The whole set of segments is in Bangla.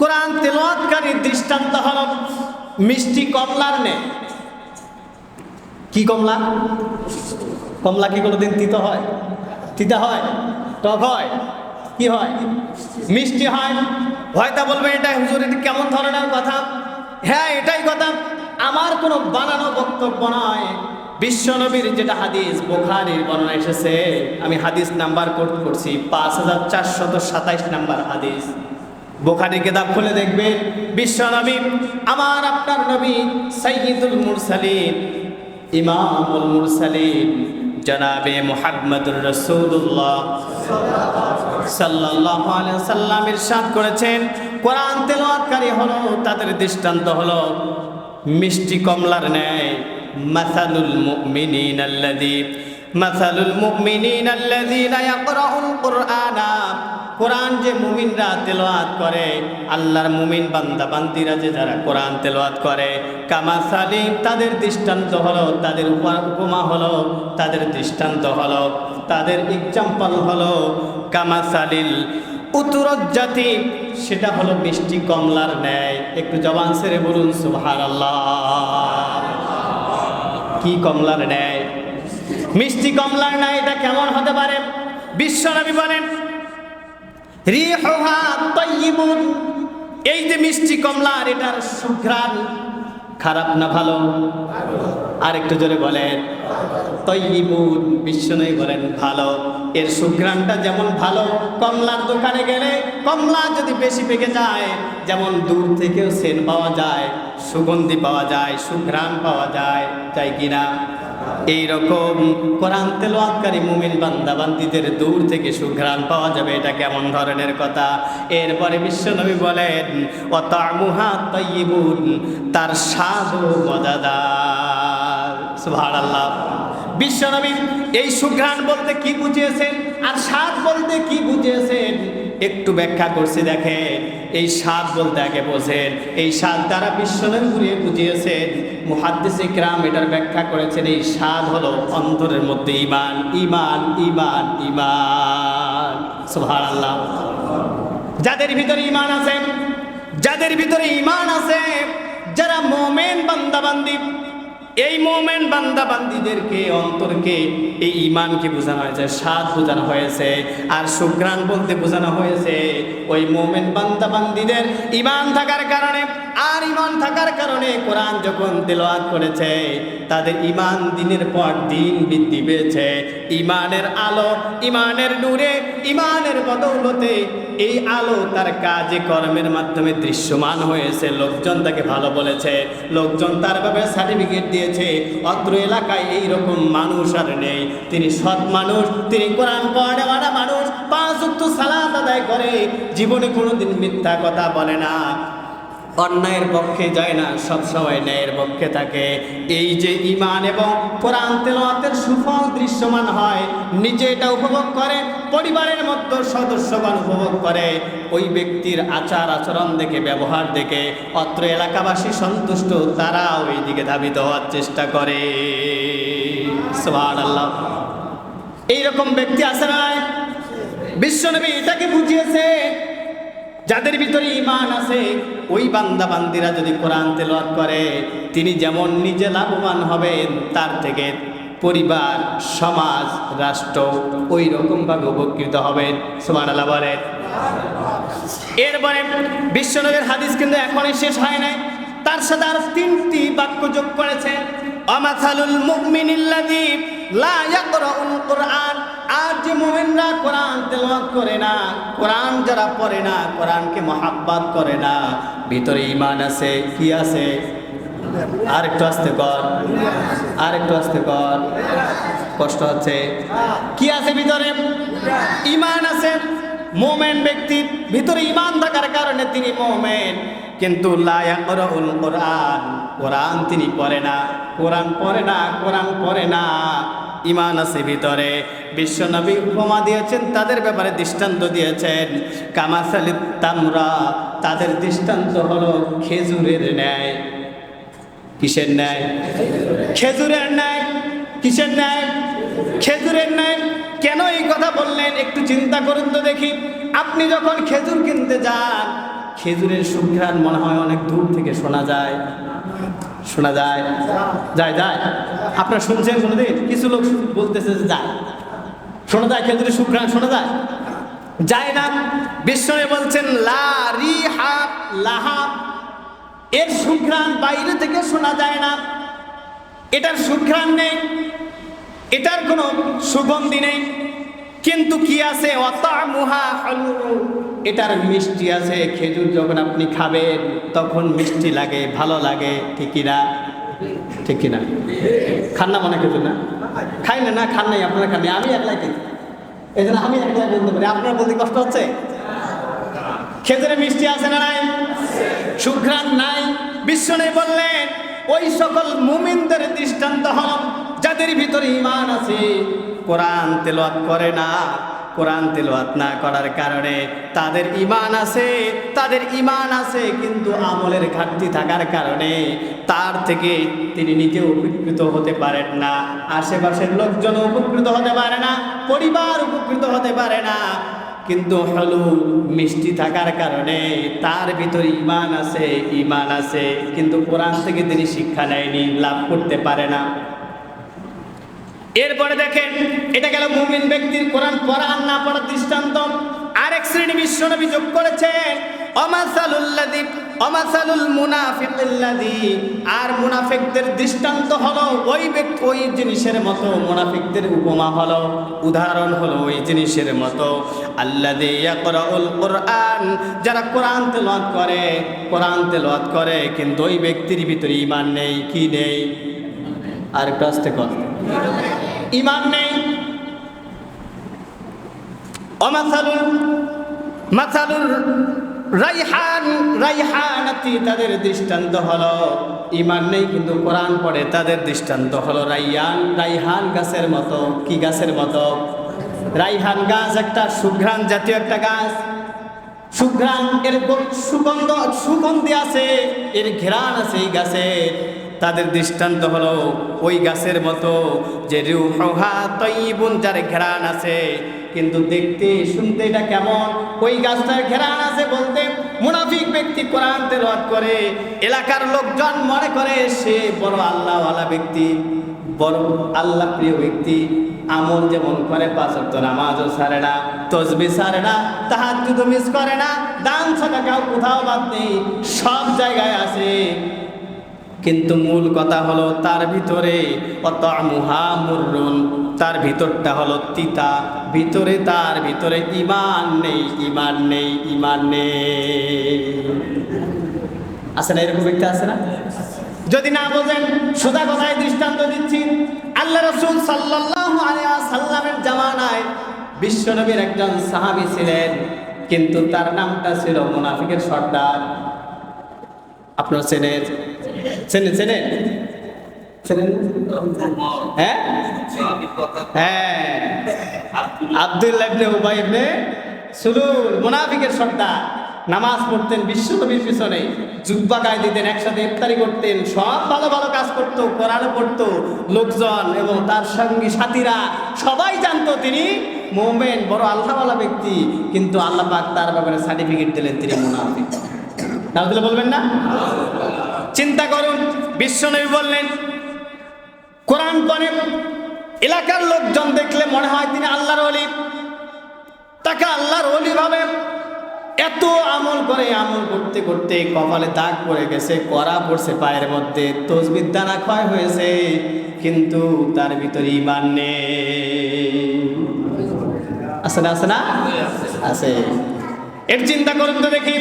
কোরআন তেলাওয়াতকারীর দৃষ্টান্ত হলো মিষ্টি কমলার ন্যায়। কি কমলা? কমলা কি কোনোদিন তিতা হয়? তিতা হয়? টক হয়? কি হয়? মিষ্টি হয়। হয়তো বলবেন এটা হুজুর এটা কেমন ধরনের কথা? হ্যাঁ, এটাই কথা। আমার কোনো বানানো বক্তব্য নয়। বিশ্বনবীর যেটা হাদিস বুখারীর বর্ণনা এসেছে, আমি হাদিস নাম্বার কোট করছি 5427 নাম্বার হাদিস। বুখারী কিতাব খুলে দেখবেন, বিশ্বনবী আমার আপনার নবী সাইয়্যিদুল মুরসালিন ইমামুল মুরসালিন জনাবে মুহাম্মদুর রাসূলুল্লাহ সাল্লাল্লাহু আলাইহি ওয়াসাল্লাম ইরশাদ করেছেন, কোরআন তেলাওয়াতকারী হলো তাদের দৃষ্টান্ত হলো মিষ্টি কমলার ন্যায়। মাসালুল মুমিনিনা আল্লাযীনা ইয়াকরাউল কুরআনা, কোরআন যে মুমিনরা তেলাওয়াত করে, আল্লাহর মুমিন বান্দা বান্দিরা যে যারা কোরআন তেলাওয়াত করে, কামাসালি তাদের দৃষ্টান্ত হলো, তাদের উপমা হলো, তাদের দৃষ্টান্ত হলো, তাদের এক্সাম্পল হলো কামাসালিল উতুরজ্জাতি, সেটা হলো মিষ্টি কমলার ন্যায়। একটু জবান ছেড়ে বলুন সুবহানাল্লাহ। কি কমলার ন্যায়? মিষ্টি কমলার ন্যায়। এটা কেমন হতে পারে? বিশ্বনবী বলেন রিহুহা তাইয়িবুন, এই যে মিষ্টি কমলার এটার সুঘ্রাণ খারাপ না ভালো? আর একটু জোরে বলেন। তাইয়িবুন, বিশ্বনবী বলেন ভালো। এর সুঘ্রাণটা যেমন ভালো, কমলার দোকানে গেলে কমলা যদি বেশি পেকে যায়, যেমন দূর থেকেও সেন্ট পাওয়া যায়, সুগন্ধি পাওয়া যায়, সুঘ্রাণ পাওয়া যায়, তাই কিনা? এইরকম কোরআন তেলাওয়াতকারী মুমিন বান্দা বান্দীদের দূর থেকে সুঘ্রাণ পাওয়া যাবে। এটা কেমন ধরনের কথা? এরপরে বিশ্বনবী বলেন ওয়া তা'মুহা তাইয়িবুন, তার স্বাদও মজাদার। সুবহানাল্লাহ। বিশ্বনবী এই সুঘ্রাণ বলতে কি বুঝিয়েছেন আর স্বাদ বলতে কি বুঝিয়েছেন একটু ব্যাখ্যা করছি। দেখেন, এই স্বাদ বলতে আগে বোঝেন, এই স্বাদ দ্বারা বিশ্বনবী ঘুরিয়ে বুঝিয়েছেন। মুহাদ্দিস ইকরাম এটার ব্যাখ্যা করেছেন, এই স্বাদ হলো অন্তরের মধ্যে ঈমান, ঈমান, ঈমান, ঈমান। সুবহানাল্লাহ। যাদের ভিতরে ঈমান আছে, যাদের ভিতরে ঈমান আছে, যারা মুমিন বান্দা বান্দি, এই মুমিন বান্দা বান্দীদেরকে অন্তরকে এই ঈমানকে বোঝানো হয়েছে, স্বাদ বোঝানো হয়েছে। আর সুঘ্রাণ বলতে বোঝানো হয়েছে ওই মুমিন বান্দা বান্দীদের ঈমান থাকার কারণে, আর ঈমান থাকার কারণে কোরআন যখন তেলাওয়াত করেছে তাদের ঈমান দিনের পর দিন বৃদ্ধি পেয়েছে। ঈমানের আলো, ঈমানের নূরে, ঈমানের বদৌলতে এই আলো তার কাজে কর্মের মাধ্যমে দৃশ্যমান হয়েছে। লোকজন তাকে ভালো বলেছে, লোকজন তার ব্যাপারে সার্টিফিকেট দিয়েছে। অত্র এলাকায় এইরকম মানুষ আর নেই। তিনি সৎ মানুষ, তিনি কোরআন পড়াওয়ালা মানুষ, 5 ওয়াক্ত সালাত আদায় করে, জীবনে কোনোদিন মিথ্যা কথা বলে না, অন্যায়ের পক্ষে যায় না, সব সময় ন্যায়ের পক্ষে থাকে। এই যে ঈমান এবং কোরআন তেলাওয়াতের সুফল দৃশ্যমান হয়, নিজে এটা উপভোগ করে, পরিবারের মধ্যে সদস্যগণ উপভোগ করে, ওই ব্যক্তির আচার আচরণ দেখে, ব্যবহার দেখে অত্র এলাকাবাসী সন্তুষ্ট, তারা ওই দিকে ধাবিত হওয়ার চেষ্টা করে। সুবহানাল্লাহ। এইরকম ব্যক্তি আছে না? বিশ্বনবী এটাকে বুঝিয়েছে, যাদের ভিতরে ঈমান আছে ওই বান্দা বান্দিরা যদি কোরআন তেলাওয়াত করে, তিনি যেমন নিজে লাভবান হবেন, তার থেকে পরিবার, সমাজ, রাষ্ট্র ওই রকমভাবে উপকৃত হবেন। সুবহানাল্লাহ বলেন। এরপরে বিশ্বনবীর হাদিস কিন্তু এখনই শেষ হয় নাই, তার সাথে আরো 3টি বাক্য যোগ করেছেন। আমাসালুল মুমিনিল্লাযী লা ইয়াকরাউল কুরআন, আর যে মুমিনরা কোরআন তেলাওয়াত করে না, কোরআন যারা পড়ে না, কোরআনকে মহাব্বত করে না, ভিতরে ঈমান আছে। কি আছে? আর একটু আস্তে কর, আর একটু আস্তে কর, কষ্ট হচ্ছে। কি আছে ভিতরে? ঈমান আছে। মুমিন ব্যক্তির ভিতরে ঈমান থাকার কারণে তিনি মুমিন, কিন্তু লা ইয়াকরাউল কুরআন, কোরআন তিনি পড়ে না, কোরআন পড়ে না, কোরআন পড়ে না, ঈমান আছে ভিতরে। বিশ্বনবী উপমা দিয়েছেন, তাদের ব্যাপারে দৃষ্টান্ত দিয়েছেন কামাসালিত তামরা, তাদের দৃষ্টান্ত হলো খেজুরের ন্যায়। কিসের ন্যায়? খেজুরের ন্যায়। কিসের ন্যায়? খেজুরের ন্যায়। কেন এই কথা বললেন একটু চিন্তা করুন তো দেখি। আপনি যখন খেজুর কিনতে যান, খেজুরের সুঘ্রাণ মনে হয় অনেক দূর থেকে শোনা যায়। শোনা যায়? যায় যায়। আপনারা শুনছেন কোনোদিন? কিছু লোক বলতেছে যে যায়, শোনা যায়, খেজুরের সুঘ্রাণ শোনা যায়? যায় না। বিষ্ণু বলছেন লা রিহা লাহা, এর সুঘ্রাণ বাইরে থেকে শোনা যায় না, এটার সুঘ্রাণ নেই, এটার কোনো সুগন্ধি নেই, কিন্তু কি আছে ওয়াতামুহা হালু, এটার মিষ্টি আছে। খেজুর যখন আপনি খাবেন তখন মিষ্টি লাগে, ভালো লাগে, ঠিক কিনা? ঠিক কিনা? খান না মনে খেজুর? না খাই না, না খান নাই, আপনারা খান নাই, আমি একলাই খাই, এই জন্য আমি একলাই বলতে পারি, আপনার বলতে কষ্ট হচ্ছে? খেজুরে মিষ্টি আছে না নাই? সুঘ্রাণ নাই। বিষ্ণু বললেন ওই সকল মুমিনদের দৃষ্টান্ত হল যাদের ভিতরে ঈমান আছে, কোরআন তেলাওয়াত করে না, কোরআন তেলাওয়াত না করার কারণে তাদের ঈমান আছে, তাদের ঈমান আছে কিন্তু আমলের ঘাটতি থাকার কারণে তার থেকে তিনি নিজে উপকৃত হতে পারেন না, আশেপাশের লোকজন উপকৃত হতে পারে না, পরিবার উপকৃত হতে পারে না। কিন্তু হলু মিষ্টি থাকার কারণে তার ভিতরে ঈমান আছে, ঈমান আছে কিন্তু কোরআন থেকে তিনি শিক্ষা নেয়নি, লাভ করতে পারে না। এরপরে দেখেন, এটা গেল মুমিন ব্যক্তির কোরআন পড়া আর না পড়ার দৃষ্টান্ত। আরেক শ্রেণী বিশ্বনবী যোগ করেছেন অমাসালুল মুনাফিকিল্লাযী, আর মুনাফিকদের দৃষ্টান্ত হলো ওই ব্যক্তি, ওই জিনিসের মতো, মুনাফিকদের উপমা হলো, উদাহরণ হলো ওই জিনিসের মতো আল্লাযী ইয়াকরাউল কুরআন, যারা কোরআন তেলাওয়াত করে, কোরআন তেলাওয়াত করে কিন্তু ওই ব্যক্তির ভিতরে ঈমান নেই। কি নেই? আর কাছতে কর, ঈমান নেই। মাসালুর রাইহানাতি, তাদের দৃষ্টান্ত হলো ঈমান নেই কিন্তু কোরআন পড়ে, তাদের দৃষ্টান্ত হলো রাইহান গাছের মতো। কি গাছের মতো? রাইহান গাছ একটা সুঘ্রাণ জাতীয় একটা গাছ, সুঘ্রাণ, এর সুগন্ধি আছে, এর ঘ্রাণ আছে এই গাছে। তাদের দৃষ্টান্ত হলো ওই গাছের মতো যে রূহুহা তাইয়িবুন, যার ঘ্রাণ আছে কিন্তু দেখতে শুনতে এটা কেমন? ওই গাছটার ঘ্রাণ আছে বলতে মুনাফিক ব্যক্তি কোরআন তেলাওয়াত করে, এলাকার লোকজন মনে করে সে বড় আল্লাহওয়ালা ব্যক্তি, বড় আল্লাহ প্রিয় ব্যক্তি, আমল যেমন করে, 5 ওয়াক্ত নামাজও ছাড়ে না, তাসবিহ ছাড়ে না, তাহাজ্জুদও মিস করে না, দান সাদাকাও কোথাও বাদ নেই, সব জায়গায় আছে। কিন্তু মূল কথা হলো তার ভিতরে অতামুহা মুররুন, তার ভিতরটা হলো তিতা, ভিতরে তার ভিতরে ঈমান নেই, ঈমান নেই, ঈমান নেই। আছে না এরকম ব্যক্তি? আছে না? যদি না বোঝেন সোজা কথায় দৃষ্টান্ত দিচ্ছি। আল্লাহ রাসূল সাল্লাল্লাহু আলাইহি ওয়াসাল্লামের জামানায় বিশ্বনবীর একজন সাহাবী ছিলেন, কিন্তু তার নামটা ছিল মুনাফিকের সর্দার। আপনারা চেনেন? চেনেন? চেনেন? চেনেন? হ্যাঁ হ্যাঁ, আব্দুল্লাহ ইবনে উবাই ইবনে সুলুল, মুনাফিকের সর্দার। নামাজ পড়তেন বিশ্বনবীর পিছনে, জুব্বা গায়ে দিতেন, একসাথে ইফতারি করতেন, সব ভালো ভালো কাজ করতো, কোরআনও পড়তো, লোকজন এবং তার সঙ্গী সাথীরা সবাই জানতো তিনি মুমিন, বড় আল্লাহওয়ালা ব্যক্তি, কিন্তু আল্লাহ পাক তার ব্যাপারে সার্টিফিকেট দিলেন তিনি মুনাফিক। নাউজুবিল্লাহ বলবেন না? চিন্তা করুন, বিশ্বনবী বললেন কোরআন পড়েন, এলাকার লোকজন দেখলে মনে হয় তিনি আল্লাহর ওলি, তাকে আল্লাহর ওলি ভাবে। এত আমল করে, আমল করতে করতে কপালে দাগ পড়ে গেছে, কড়া পড়ছে পায়ের মধ্যে, তাসবিহ দানা ক্ষয় হয়েছে, কিন্তু তার ভিতরে ঈমান নেই। আছে না? আছে না? আছে। এর চিন্তা করুন তো দেখি।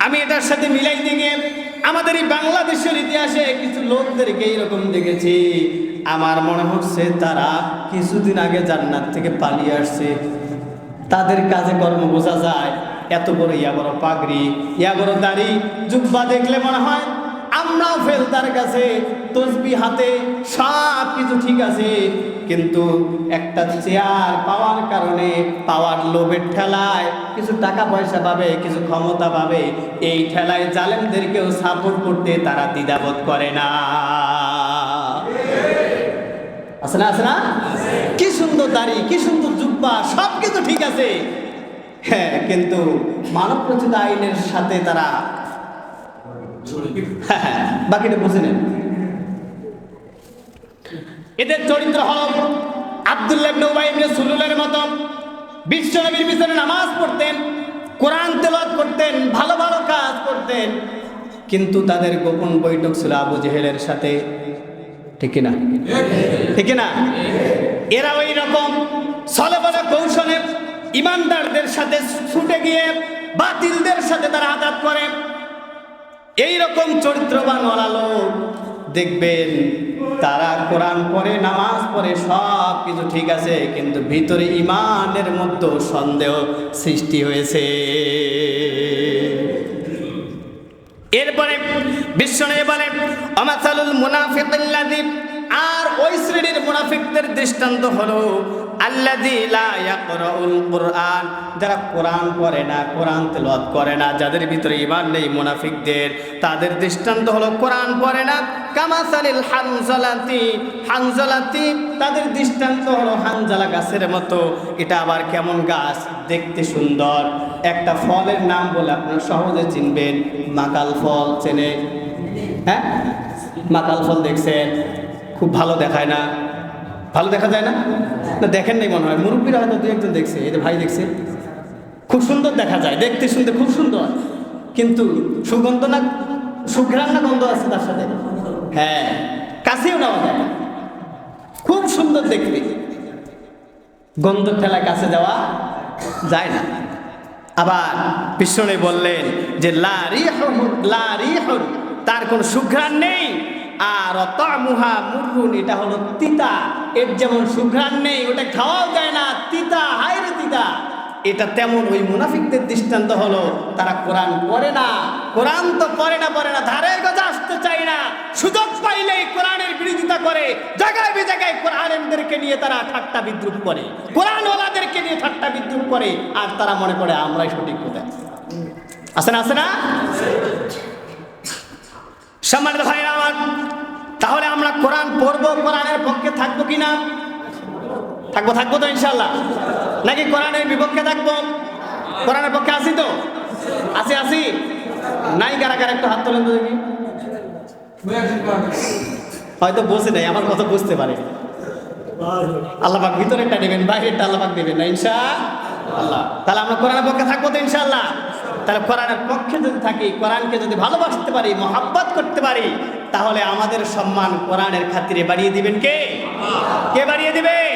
আমি এটার সাথে মিলাই দিয়ে আমাদের এই বাংলাদেশের ইতিহাসে কিছু লোকদেরকে এইরকম দেখেছি, আমার মনে হচ্ছে তারা কিছুদিন আগে জান্নাত থেকে পালিয়ে আসছে। তাদের কাজে কর্ম বোঝা যায়, এত বড় ইয়া বড় পাগড়ি, ইয়া বড় দাড়ি, জুব্বা দেখলে মনে হয় আমরাও ফেল তার কাছে, তাসবিহ হাতে, সব কিছু ঠিক আছে, কিন্তু একটা চেয়ার পাওয়ার কারণে, পাওয়ার লোভের ঠেলায়, কিছু টাকা পয়সা পাবে, কিছু ক্ষমতা পাবে, এই ঠেলায় জালেমদেরকেও সাপোর্ট করতে তারা দ্বিধাবোধ করে না। আছে না? আছে না? কি সুন্দর দাড়ি, কি সুন্দর জুব্বা, সব কিছু ঠিক আছে, হ্যাঁ, কিন্তু মানব রচিত আইনের সাথে তারা বাকিটা বুঝে নেন। এদের চরিত্র হল আব্দুল্লাহ ইবনে উবাই ইবনে সুলুলের মতো বিশ্বনবীর পিছনে নামাজ পড়তেন, কোরআন তেলাওয়াত করতেন, ভালো ভালো কাজ করতেন, কিন্তু তাদের গোপন বৈঠক ছিল আবু জেহেলের সাথে। ঠিক না? ঠিক না? এরা ওই রকম ছলবলে কৌশলে ইমানদারদের সাথে ছুটে গিয়ে বাতিলদের সাথে তারা আঘাত করে। এই রকম চরিত্রবান ওয়ালা লোক দেখবেন তারা কোরআন পড়ে, নামাজ পড়ে, সব কিছু ঠিক আছে, কিন্তু ভিতরে ইমানের মধ্যে সন্দেহ সৃষ্টি হয়েছে। এরপরে বিশ্বনবী বলেন আমাসালুল মুনাফিকিল্লাযী, আর ওই শ্রেণীর মুনাফিকদের দৃষ্টান্ত হলো আল্লাযী লা ইয়াকরাউল কুরআন, যারা কোরআন পড়ে না, কোরআন তেলাওয়াত করে না, যাদের ভিতরে ঈমান নেই মুনাফিকদের, তাদের দৃষ্টান্ত হলো কোরআন পড়ে না। কামাসালিল হানজালাতি, তাদের দৃষ্টান্ত হলো হানজালা গাছের মতো। এটা আবার কেমন গাছ? দেখতে সুন্দর, একটা ফলের নাম বলে আপনারা সহজে চিনবেন, মাকাল ফল। চেনে? হ্যাঁ, মাকাল ফল দেখছেন? খুব ভালো দেখায় না? ভালো দেখা যায় না? না দেখেন নাই মনে হয়, মুরব্বীরা হয়তো দু একজন দেখছে, এই যে ভাই দেখছে, খুব সুন্দর দেখা যায়, দেখতে শুনতে খুব সুন্দর, কিন্তু সুগন্ধ না, সুঘ্রাণ না গন্ধ আছে তার সাথে? হ্যাঁ, কাছেও নেওয়া যায় না, খুব সুন্দর দেখতে, গন্ধ ঠেলায় কাছে যাওয়া যায় না। আবার বিশ্বনবী বললেন যে লা রিহুন, তার কোনো সুঘ্রাণ নেই, আর তা'মুহা মুররুন, এটা হলো তিতা, এর যেমন সুঘ্রাণ নেই, ওটা খাওয়াও যায় না, তিতা, হায়রে তিতা। এটা তেমন ওই মুনাফিকদের দৃষ্টান্ত হলো তারা কোরআন পড়ে না, কোরআন তো পড়ে না, ধারের কাছে আসতে চায় না, সুযোগ পাইলেই কোরআনের বিরোধিতা করে, জায়গায় বেজায়গায় কোরআনদেরকে নিয়ে তারা ঠাট্টা বিদ্রুপ করে, কোরআনওয়ালাদেরকে নিয়ে ঠাট্টা বিদ্রুপ করে, আর তারা মনে করে আমরাই সঠিক কোথায় আছে না? সম্মানিত ভাইরা আমার, তাহলে আমরা কোরআন পড়বো, কোরআনের পক্ষে থাকবো কিনা? থাকবো তো ইনশাল্লাহ, নাকি কোরআনের বিপক্ষে থাকবো? কোরআনের পক্ষে আছি তো? আছি নাই? কারা একটু হাত তোলেন তো দেখি। হয়তো বসে নাই, আমার কথা বুঝতে পারে। আল্লাহ পাক ভিতরেরটা নেবেন, বাইরেরটা আল্লাহ পাক দেবেন না ইনশাআল্লাহ। তাহলে আমরা কোরআনের পক্ষে থাকবো তো ইনশাআল্লাহ। তাহলে কোরআনের পক্ষে যদি থাকি, কোরআনকে যদি ভালোবাসতে পারি, মহাব্বত করতে পারি, তাহলে আমাদের সম্মান কোরআনের খাতিরে বাড়িয়ে দিবেন কে? বাড়িয়ে দিবেন?